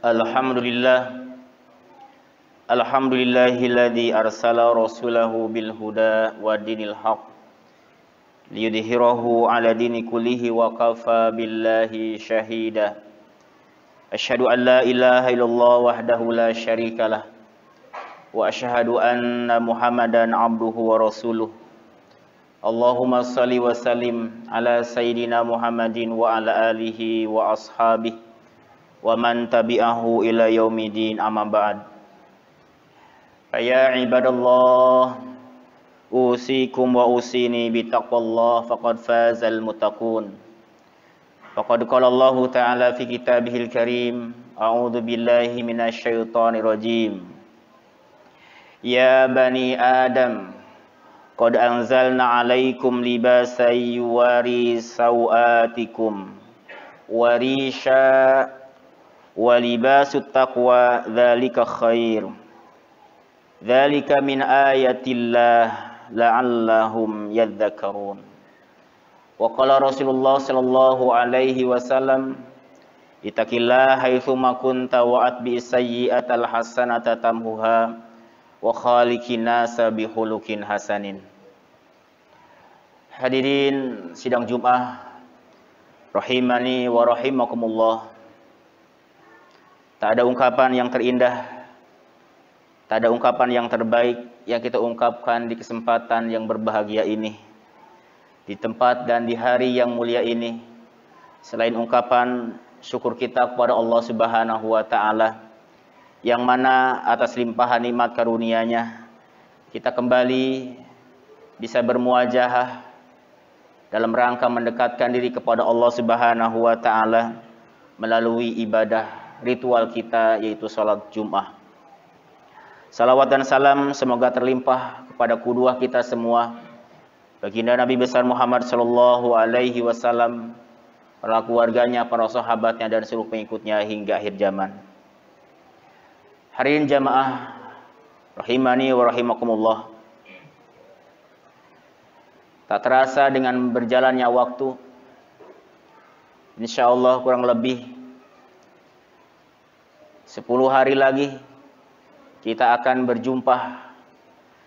Alhamdulillah. Alhamdulillahilladzi arsala rasulahu bil huda wa dinil haq liyudhhirahu ala dini kullihi wa kafa billahi syahida. Asyhadu an la ilaha illallah wahdahu la syarikalah wa asyhadu anna Muhammadan abduhu wa rasuluh. Allahumma salli wa sallim ala sayyidina Muhammadin wa ala alihi wa ashabihi wa man tabi'ahu ila yaumidin, amma ba'd. Ya ibadallah, usikum wa usini bitaqwallah faqad fazal muttaqun. Faqad qala Allah ta'ala fi kitabihil karim, a'udzu billahi minasy syaithanir rajim. Ya bani Adam, qad anzalna 'alaikum libasan yuwari sawatikum wa risha wa libasut taqwa dzalika khair. Dzalika min ayatillah la'allahum yadhakkarun. Wa qala Rasulullah sallallahu alaihi wasallam, ittaqillaha haitsuma kunta wa atbi'is sayyi'atal hasanata tamhuha wa khaliqin nasa bihulukin hasanin. Hadirin sidang Jumat rahimani wa rahimakumullah. Tak ada ungkapan yang terindah, tak ada ungkapan yang terbaik yang kita ungkapkan di kesempatan yang berbahagia ini, di tempat dan di hari yang mulia ini, selain ungkapan syukur kita kepada Allah Subhanahu wa Ta'ala, yang mana atas limpahan nikmat karunia-Nya kita kembali bisa bermuajahah dalam rangka mendekatkan diri kepada Allah Subhanahu wa Ta'ala melalui ibadah ritual kita, yaitu salat Jumat. Salawat dan salam semoga terlimpah kepada qudwah kita semua, baginda Nabi besar Muhammad sallallahu alaihi wasallam, para keluarganya, para sahabatnya, dan seluruh pengikutnya hingga akhir zaman. Hadirin jamaah rahimani wa rahimakumullah. Tak terasa dengan berjalannya waktu, insyaallah kurang lebih 10 hari lagi kita akan berjumpa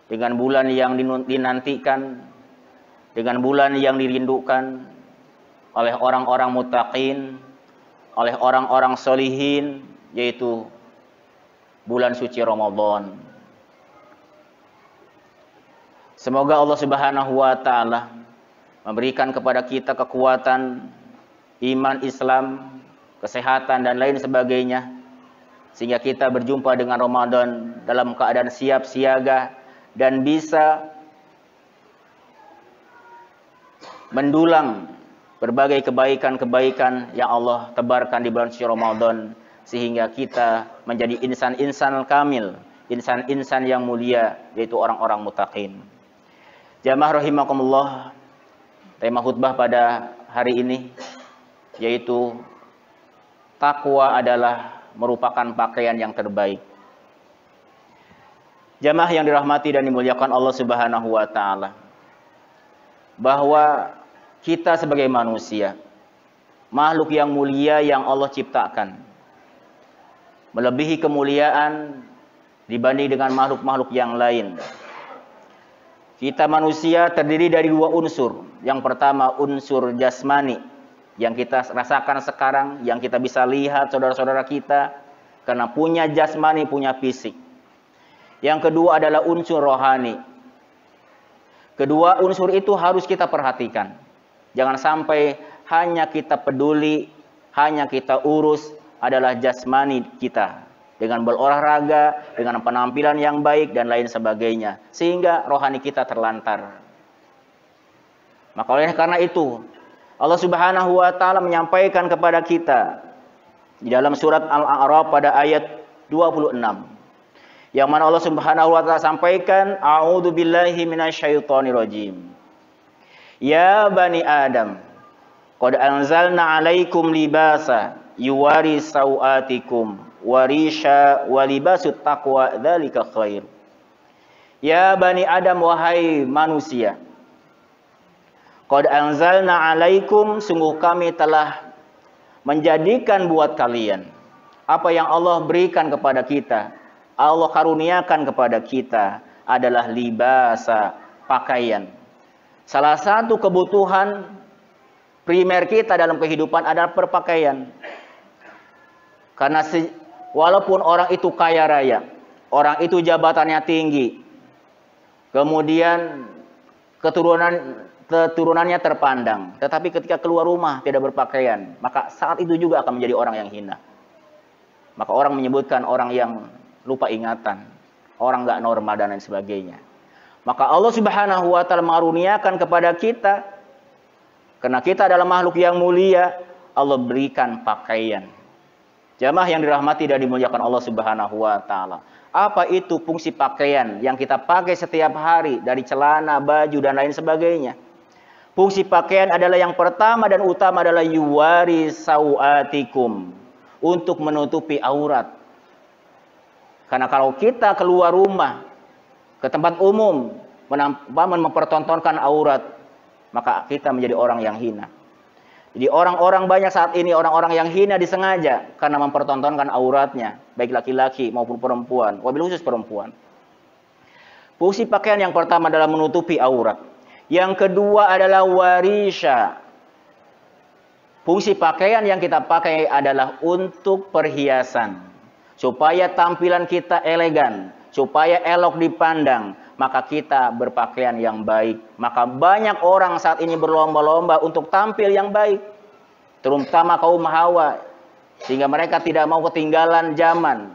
dengan bulan yang dinantikan, dengan bulan yang dirindukan oleh orang-orang muttaqin, oleh orang-orang solihin, yaitu bulan suci Ramadan. Semoga Allah Subhanahu wa Ta'ala memberikan kepada kita kekuatan iman, Islam, kesehatan, dan lain sebagainya, sehingga kita berjumpa dengan Ramadan dalam keadaan siap siaga dan bisa mendulang berbagai kebaikan-kebaikan yang Allah tebarkan di bulan suci Ramadan, sehingga kita menjadi insan-insan kamil, insan-insan yang mulia, yaitu orang-orang muttaqin. Jamaah rahimakumullah, tema khutbah pada hari ini yaitu takwa adalah merupakan pakaian yang terbaik. Jamaah yang dirahmati dan dimuliakan Allah Subhanahu wa Ta'ala, bahwa kita sebagai manusia, makhluk yang mulia yang Allah ciptakan, melebihi kemuliaan dibanding dengan makhluk-makhluk yang lain. Kita manusia terdiri dari 2 unsur. Yang pertama unsur jasmani, yang kita rasakan sekarang, yang kita bisa lihat saudara-saudara kita, karena punya jasmani, punya fisik. Yang kedua adalah unsur rohani. Kedua unsur itu harus kita perhatikan. Jangan sampai hanya kita peduli, hanya kita urus adalah jasmani kita, dengan berolahraga, dengan penampilan yang baik, dan lain sebagainya, sehingga rohani kita terlantar. Maka oleh karena itu, Allah Subhanahu wa Ta'ala menyampaikan kepada kita di dalam surat Al-A'raf pada ayat 26, yang mana Allah Subhanahu wa Ta'ala sampaikan, a'udzu billahi minasyaitonir rajim. Ya bani Adam, qad anzalna 'alaikum libasa yuwari sawatikum warisha wa libasut taqwa dzalika khair. Ya bani Adam, wahai manusia, qad anzalna 'alaikum, sungguh kami telah menjadikan buat kalian, Apa yang Allah berikan kepada kita, Allah karuniakan kepada kita adalah libasa, pakaian. Salah satu kebutuhan primer kita dalam kehidupan adalah berpakaian. Karena walaupun orang itu kaya raya, orang itu jabatannya tinggi, kemudian keturunannya terpandang, tetapi ketika keluar rumah tidak berpakaian, maka saat itu juga akan menjadi orang yang hina. Maka orang menyebutkan orang yang lupa ingatan, orang nggak normal dan lain sebagainya. Maka Allah Subhanahu wa taala mengaruniakan kepada kita, karena kita adalah makhluk yang mulia, Allah berikan pakaian. Jamaah yang dirahmati dan dimuliakan Allah Subhanahu wa taala. Apa itu fungsi pakaian yang kita pakai setiap hari, dari celana, baju dan lain sebagainya? Fungsi pakaian adalah yang pertama dan utama adalah yuwari sawatikum, untuk menutupi aurat. Karena kalau kita keluar rumah ke tempat umum mempertontonkan aurat, maka kita menjadi orang yang hina. Jadi orang-orang banyak saat ini orang-orang yang hina disengaja karena mempertontonkan auratnya, baik laki-laki maupun perempuan, wabil khusus perempuan. Fungsi pakaian yang pertama adalah menutupi aurat. Yang kedua adalah warisha. Fungsi pakaian yang kita pakai adalah untuk perhiasan, supaya tampilan kita elegan, supaya elok dipandang, maka kita berpakaian yang baik. Maka banyak orang saat ini berlomba-lomba untuk tampil yang baik, terutama kaum hawa, sehingga mereka tidak mau ketinggalan zaman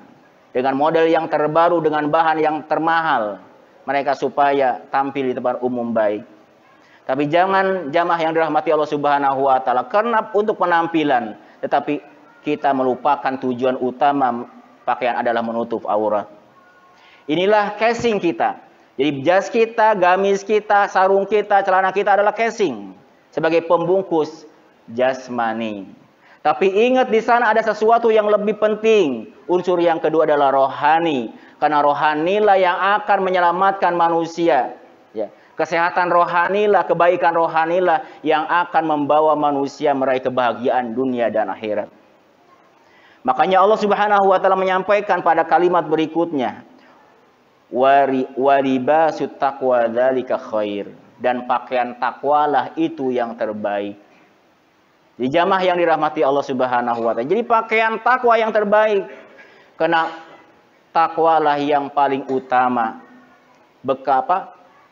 dengan model yang terbaru, dengan bahan yang termahal, mereka supaya tampil di tempat umum baik. Tapi jangan jamaah yang dirahmati Allah Subhanahu wa taala karena untuk penampilan, tetapi kita melupakan tujuan utama pakaian adalah menutup aurat. Inilah casing kita. Jadi jas kita, gamis kita, sarung kita, celana kita adalah casing sebagai pembungkus jasmani. Tapi ingat, di sana ada sesuatu yang lebih penting. Unsur yang kedua adalah rohani. Karena rohanilah yang akan menyelamatkan manusia. Ya. Kesehatan rohanilah, kebaikan rohanilah yang akan membawa manusia meraih kebahagiaan dunia dan akhirat. Makanya Allah Subhanahu wa taala menyampaikan pada kalimat berikutnya, waribasut taqwa dzalika khair, dan pakaian takwalah itu yang terbaik. Di jamaah yang dirahmati Allah Subhanahu wa taala. Jadi pakaian takwa yang terbaik. Karena takwalah yang paling utama.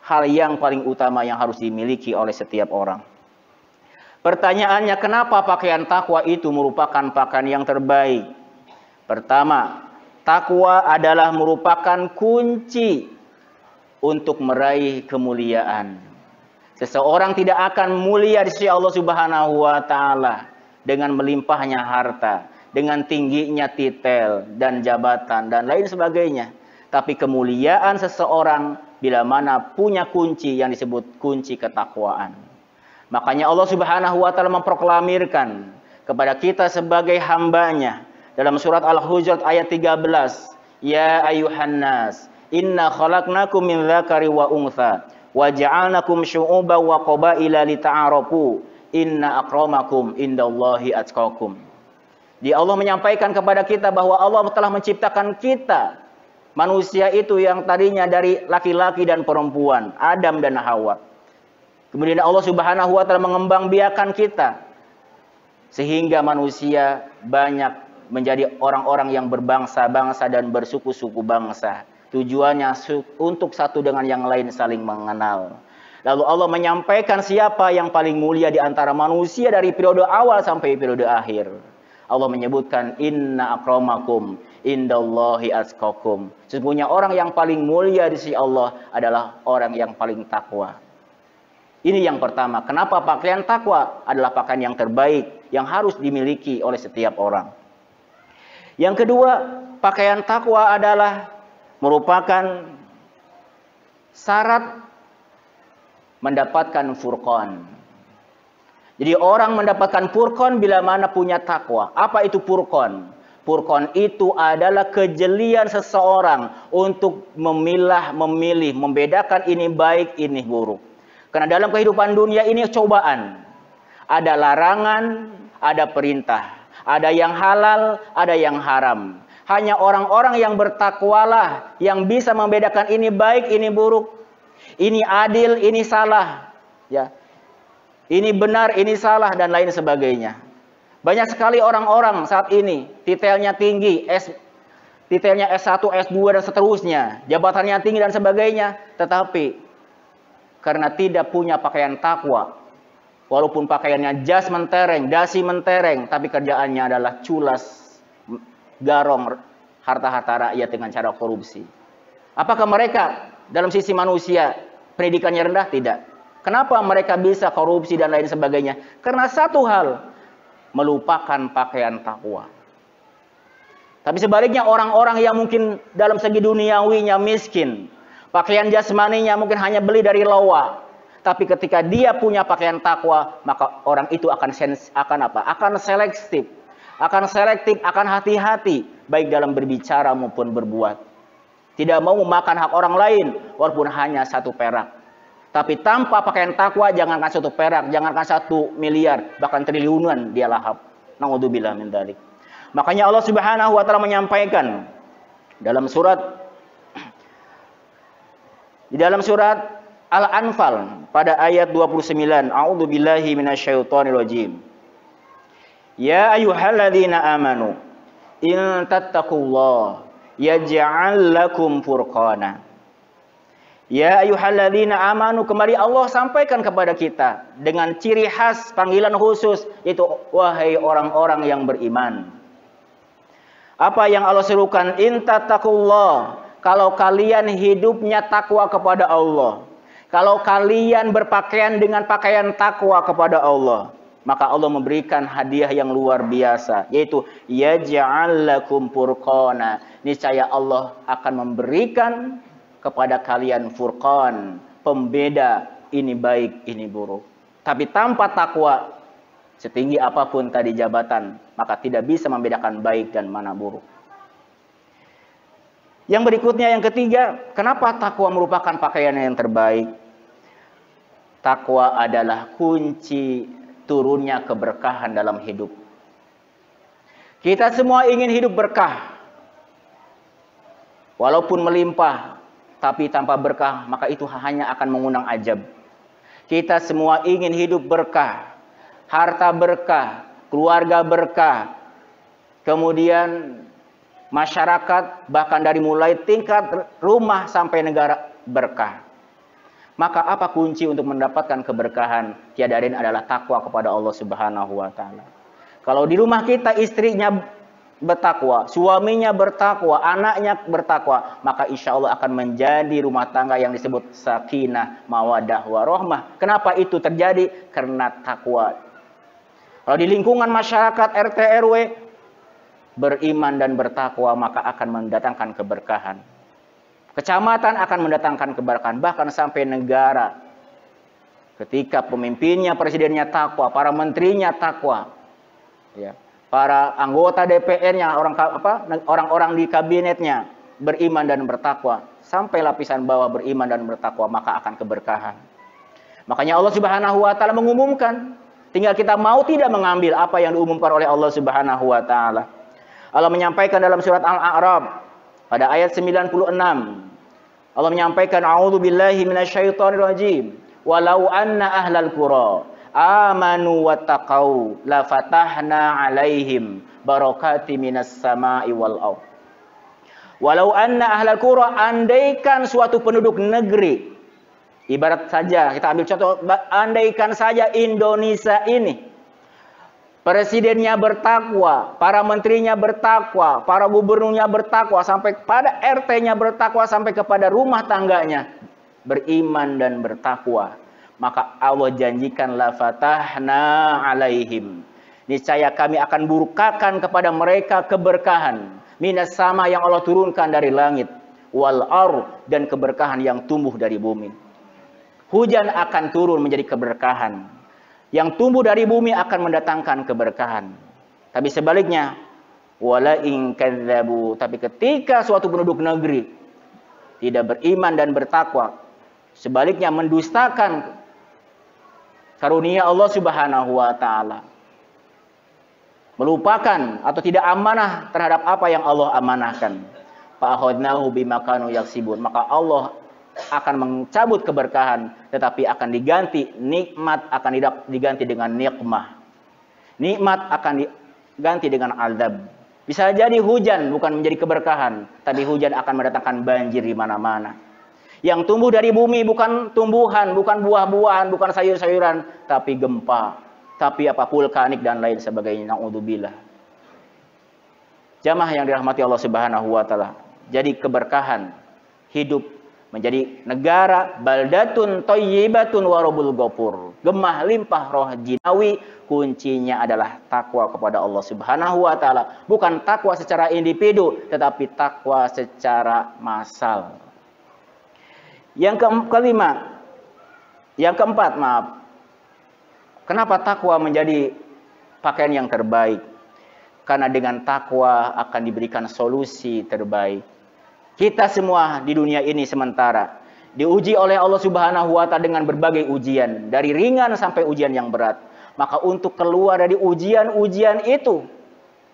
Hal yang paling utama yang harus dimiliki oleh setiap orang. Pertanyaannya, kenapa pakaian takwa itu merupakan pakaian yang terbaik? Pertama, takwa adalah merupakan kunci untuk meraih kemuliaan. Seseorang tidak akan mulia di sisi Allah Subhanahu wa taala dengan melimpahnya harta, dengan tingginya titel dan jabatan dan lain sebagainya. Tapi kemuliaan seseorang bila mana punya kunci yang disebut kunci ketakwaan. Makanya Allah Subhanahu wa taala memproklamirkan kepada kita sebagai hambanya dalam surat Al-Hujurat ayat 13, ya ayuhan nas, inna khalaqnakum min dzakari wa untha wa ja'alnakum syu'uban wa qabaila lita'arafu inna akramakum indallahi atqakum. Di Allah menyampaikan kepada kita bahwa Allah telah menciptakan kita, manusia itu yang tadinya dari laki-laki dan perempuan, Adam dan Hawa. Kemudian Allah Subhanahu wa taala mengembangbiakan kita sehingga manusia banyak menjadi orang-orang yang berbangsa-bangsa dan bersuku-suku bangsa. Tujuannya untuk satu dengan yang lain saling mengenal. Lalu Allah menyampaikan siapa yang paling mulia di antara manusia dari periode awal sampai periode akhir. Allah menyebutkan inna akramakum indallahi atqakum. Sesungguhnya orang yang paling mulia di sisi Allah adalah orang yang paling takwa. Ini yang pertama. Kenapa pakaian takwa adalah pakaian yang terbaik yang harus dimiliki oleh setiap orang. Yang kedua, pakaian takwa adalah merupakan syarat mendapatkan furqan. Jadi orang mendapatkan furqan bila mana punya takwa. Apa itu furqan? Furqan itu adalah kejelian seseorang untuk memilih, membedakan ini baik, ini buruk. Karena dalam kehidupan dunia ini cobaan. Ada larangan, ada perintah. Ada yang halal, ada yang haram. Hanya orang-orang yang bertakwalah yang bisa membedakan ini baik, ini buruk. Ini adil, ini salah. Ya. Ini benar, ini salah, dan lain sebagainya. Banyak sekali orang-orang saat ini, titelnya tinggi, titelnya S1, S2, dan seterusnya. Jabatannya tinggi dan sebagainya. Tetapi, karena tidak punya pakaian takwa, walaupun pakaiannya jas mentereng, dasi mentereng, tapi kerjaannya adalah culas, garong harta-harta rakyat dengan cara korupsi. Apakah mereka dalam sisi manusia pendidikannya rendah? Tidak. Kenapa mereka bisa korupsi dan lain sebagainya? Karena satu hal, melupakan pakaian takwa. Tapi sebaliknya orang-orang yang mungkin dalam segi duniawinya miskin, pakaian jasmaninya mungkin hanya beli dari lawa. Tapi ketika dia punya pakaian takwa, maka orang itu akan selektif, akan hati-hati, baik dalam berbicara maupun berbuat. Tidak mau memakan hak orang lain, walaupun hanya 1 perak. Tapi tanpa pakaian takwa, jangankan 1 perak, jangankan 1 miliar, bahkan triliunan dia lahap. Naudzubillah min dzalik. Makanya Allah Subhanahu wa taala menyampaikan di dalam surat Al-Anfal pada ayat 29, A'udzubillahi minasyaitonirrajim. Ya ayyuhalladzina amanu in tattaqullaha yaj'al lakum furqana. Ya ayyuhalladzina amanu, kembali Allah sampaikan kepada kita dengan ciri khas panggilan khusus, yaitu wahai orang-orang yang beriman. Apa yang Allah serukan? In tattaqullah, kalau kalian hidupnya takwa kepada Allah, kalau kalian berpakaian dengan pakaian takwa kepada Allah, maka Allah memberikan hadiah yang luar biasa, yaitu yaj'al lakum furqana. Niscaya Allah akan memberikan kepada kalian furqan, pembeda ini baik, ini buruk. Tapi tanpa takwa, setinggi apapun tadi jabatan, maka tidak bisa membedakan baik dan mana buruk. Yang berikutnya, yang ketiga, kenapa takwa merupakan pakaian yang terbaik? Takwa adalah kunci turunnya keberkahan dalam hidup. Kita semua ingin hidup berkah. Walaupun melimpah, tapi tanpa berkah, maka itu hanya akan mengundang ajab. Kita semua ingin hidup berkah, harta berkah, keluarga berkah, kemudian masyarakat, bahkan dari mulai tingkat rumah sampai negara berkah. Maka apa kunci untuk mendapatkan keberkahan? Tiada lain adalah takwa kepada Allah Subhanahu wa taala. Kalau di rumah kita istrinya bertakwa, suaminya bertakwa, anaknya bertakwa, maka insya Allah akan menjadi rumah tangga yang disebut sakinah, mawaddah, warahmah. Kenapa itu terjadi? Karena takwa. Kalau di lingkungan masyarakat RT RW beriman dan bertakwa, maka akan mendatangkan keberkahan. Kecamatan akan mendatangkan keberkahan, bahkan sampai negara. Ketika pemimpinnya, presidennya takwa, para menterinya takwa, ya, para anggota DPR-nya, orang-orang di kabinetnya beriman dan bertakwa, sampai lapisan bawah beriman dan bertakwa, maka akan keberkahan. Makanya Allah Subhanahu wa taala mengumumkan, tinggal kita mau tidak mengambil apa yang diumumkan oleh Allah Subhanahu wa taala. Allah menyampaikan dalam surat Al-A'raf pada ayat 96. Allah menyampaikan, a'udzubillahi minasyaitonirrajim. Walau anna ahlal qura amanu wattaqau la fatahna alaihim barakati minas sama'i wal ardh. Walau anna ahlal qura, andaikan suatu penduduk negeri, ibarat saja kita ambil contoh, andaikan saja Indonesia ini presidennya bertakwa, para menterinya bertakwa, para gubernurnya bertakwa, sampai kepada RT-nya bertakwa, sampai kepada rumah tangganya beriman dan bertakwa, maka Allah janjikan la fatahna alaihim, niscaya kami akan bukakan kepada mereka keberkahan minas sama, yang Allah turunkan dari langit, wal ardh, dan keberkahan yang tumbuh dari bumi. Hujan akan turun menjadi keberkahan, yang tumbuh dari bumi akan mendatangkan keberkahan. Tapi sebaliknya, wala in kadzabu, tapi ketika suatu penduduk negeri tidak beriman dan bertakwa, sebaliknya mendustakan karunia Allah Subhanahu wa taala, melupakan atau tidak amanah terhadap apa yang Allah amanahkan. Fa akhadnahu bima kanu yaksibun. Maka Allah akan mencabut keberkahan, tetapi akan diganti nikmat, akan diganti dengan nikmah. Nikmat akan diganti dengan azab. Bisa jadi hujan bukan menjadi keberkahan, tapi hujan akan mendatangkan banjir di mana-mana. Yang tumbuh dari bumi bukan tumbuhan, bukan buah-buahan, bukan sayur-sayuran, tapi gempa, tapi vulkanik dan lain sebagainya. Naudzubillah. Jamaah yang dirahmati Allah Subhanahu wa taala. Jadi keberkahan hidup menjadi negara baldatun thayyibatun warabul ghafur. Gemah limpah roh jinawi, kuncinya adalah takwa kepada Allah Subhanahu wa taala. Bukan takwa secara individu, tetapi takwa secara massal. Yang keempat, kenapa takwa menjadi pakaian yang terbaik? Karena dengan takwa akan diberikan solusi terbaik. Kita semua di dunia ini sementara diuji oleh Allah Subhanahu wa taala dengan berbagai ujian, dari ringan sampai ujian yang berat. Maka untuk keluar dari ujian-ujian itu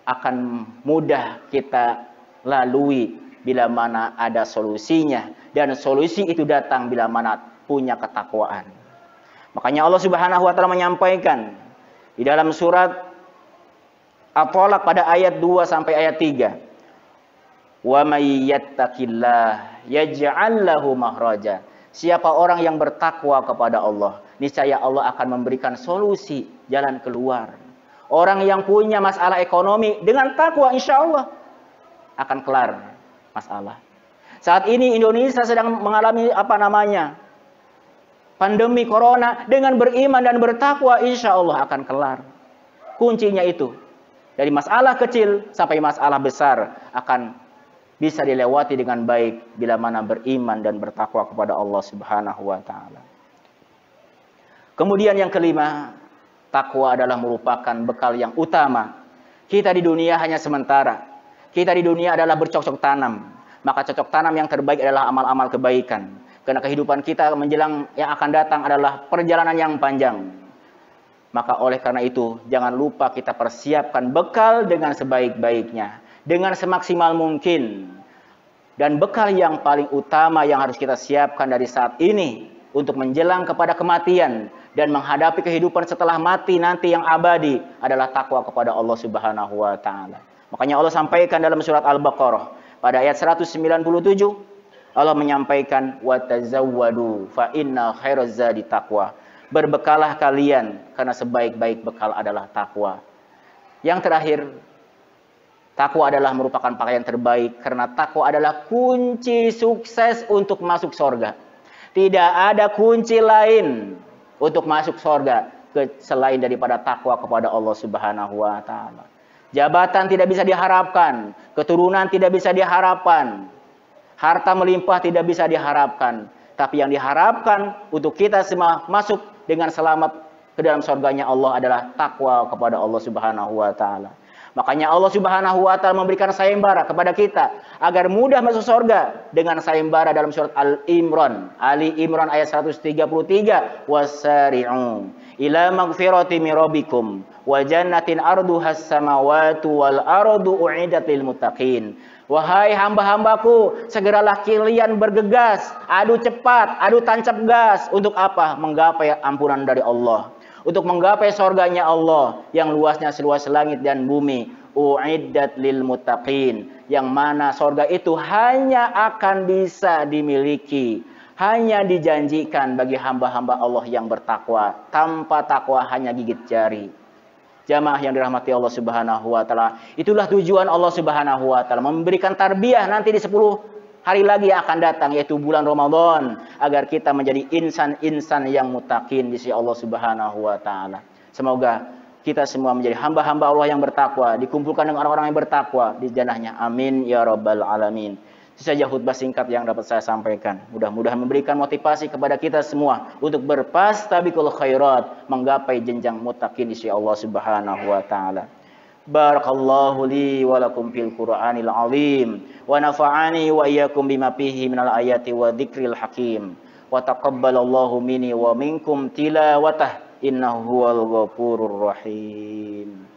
akan mudah kita lalui bila mana ada solusinya, dan solusi itu datang bila mana punya ketakwaan. Makanya Allah Subhanahu wa taala menyampaikan di dalam surat At-Thalaq pada ayat 2 sampai ayat 3. Wa may yattaqillah yaj'al lahu makhraja. Siapa orang yang bertakwa kepada Allah, niscaya Allah akan memberikan solusi, jalan keluar. Orang yang punya masalah ekonomi dengan takwa, insya Allah akan kelar masalah. Saat ini Indonesia sedang mengalami pandemi corona. Dengan beriman dan bertakwa, insya Allah akan kelar. Kuncinya itu, dari masalah kecil sampai masalah besar akan bisa dilewati dengan baik bila mana beriman dan bertakwa kepada Allah Subhanahu wa taala. Kemudian yang kelima, takwa adalah merupakan bekal yang utama. Kita di dunia hanya sementara. Kita di dunia adalah bercocok tanam. Maka cocok tanam yang terbaik adalah amal-amal kebaikan. Karena kehidupan kita menjelang yang akan datang adalah perjalanan yang panjang. Maka oleh karena itu, jangan lupa kita persiapkan bekal dengan sebaik-baiknya, dengan semaksimal mungkin. Dan bekal yang paling utama yang harus kita siapkan dari saat ini untuk menjelang kepada kematian dan menghadapi kehidupan setelah mati nanti yang abadi adalah takwa kepada Allah Subhanahu wa taala. Makanya Allah sampaikan dalam surat Al-Baqarah pada ayat 197, Allah menyampaikan wa tazawwadu fa inna khairaz zadi taqwa. Berbekalah kalian karena sebaik-baik bekal adalah takwa. Yang terakhir, takwa adalah merupakan pakaian terbaik karena takwa adalah kunci sukses untuk masuk surga. Tidak ada kunci lain untuk masuk surga selain daripada takwa kepada Allah Subhanahu wa taala. Jabatan tidak bisa diharapkan, keturunan tidak bisa diharapkan, harta melimpah tidak bisa diharapkan, tapi yang diharapkan untuk kita semua masuk dengan selamat ke dalam surganya Allah adalah takwa kepada Allah Subhanahu wa taala. Makanya Allah Subhanahu wa taala memberikan sayembara kepada kita agar mudah masuk surga dengan sayembara dalam surat Al-Imran, Ali Imran ayat 133, wasari'u ila magfirati min rabbikum wa jannatin arduhas samawati wal ardu u'idat lil muttaqin. Wahai hamba-hambaku, segeralah kalian bergegas, adu cepat, adu tancap gas untuk apa? Menggapai ampunan dari Allah. Untuk menggapai surganya Allah yang luasnya seluas langit dan bumi. U'iddat lil muttaqin, yang mana surga itu hanya akan bisa dimiliki, hanya dijanjikan bagi hamba-hamba Allah yang bertakwa. Tanpa takwa hanya gigit jari. Jamaah yang dirahmati Allah Subhanahu wa taala, itulah tujuan Allah Subhanahu wa taala memberikan tarbiyah nanti di 10 hari lagi yang akan datang, yaitu bulan Ramadan, agar kita menjadi insan-insan yang muttaqin di sisi Allah Subhanahu wa taala. Semoga kita semua menjadi hamba-hamba Allah yang bertakwa, dikumpulkan dengan orang-orang yang bertakwa di jannahnya. Amin ya rabbal alamin. Itu saja khutbah singkat yang dapat saya sampaikan. Mudah-mudahan memberikan motivasi kepada kita semua untuk berfastabiqul khairat, menggapai jenjang muttaqin di sisi Allah Subhanahu wa taala. Barakallahu li wa lakum fil Qur'anil azim wa nafa'ani wa iyyakum bima fihi minal ayati wa dzikril hakim wa taqabbalallahu minni wa minkum tilawatah innahu huwal ghafurur rahim.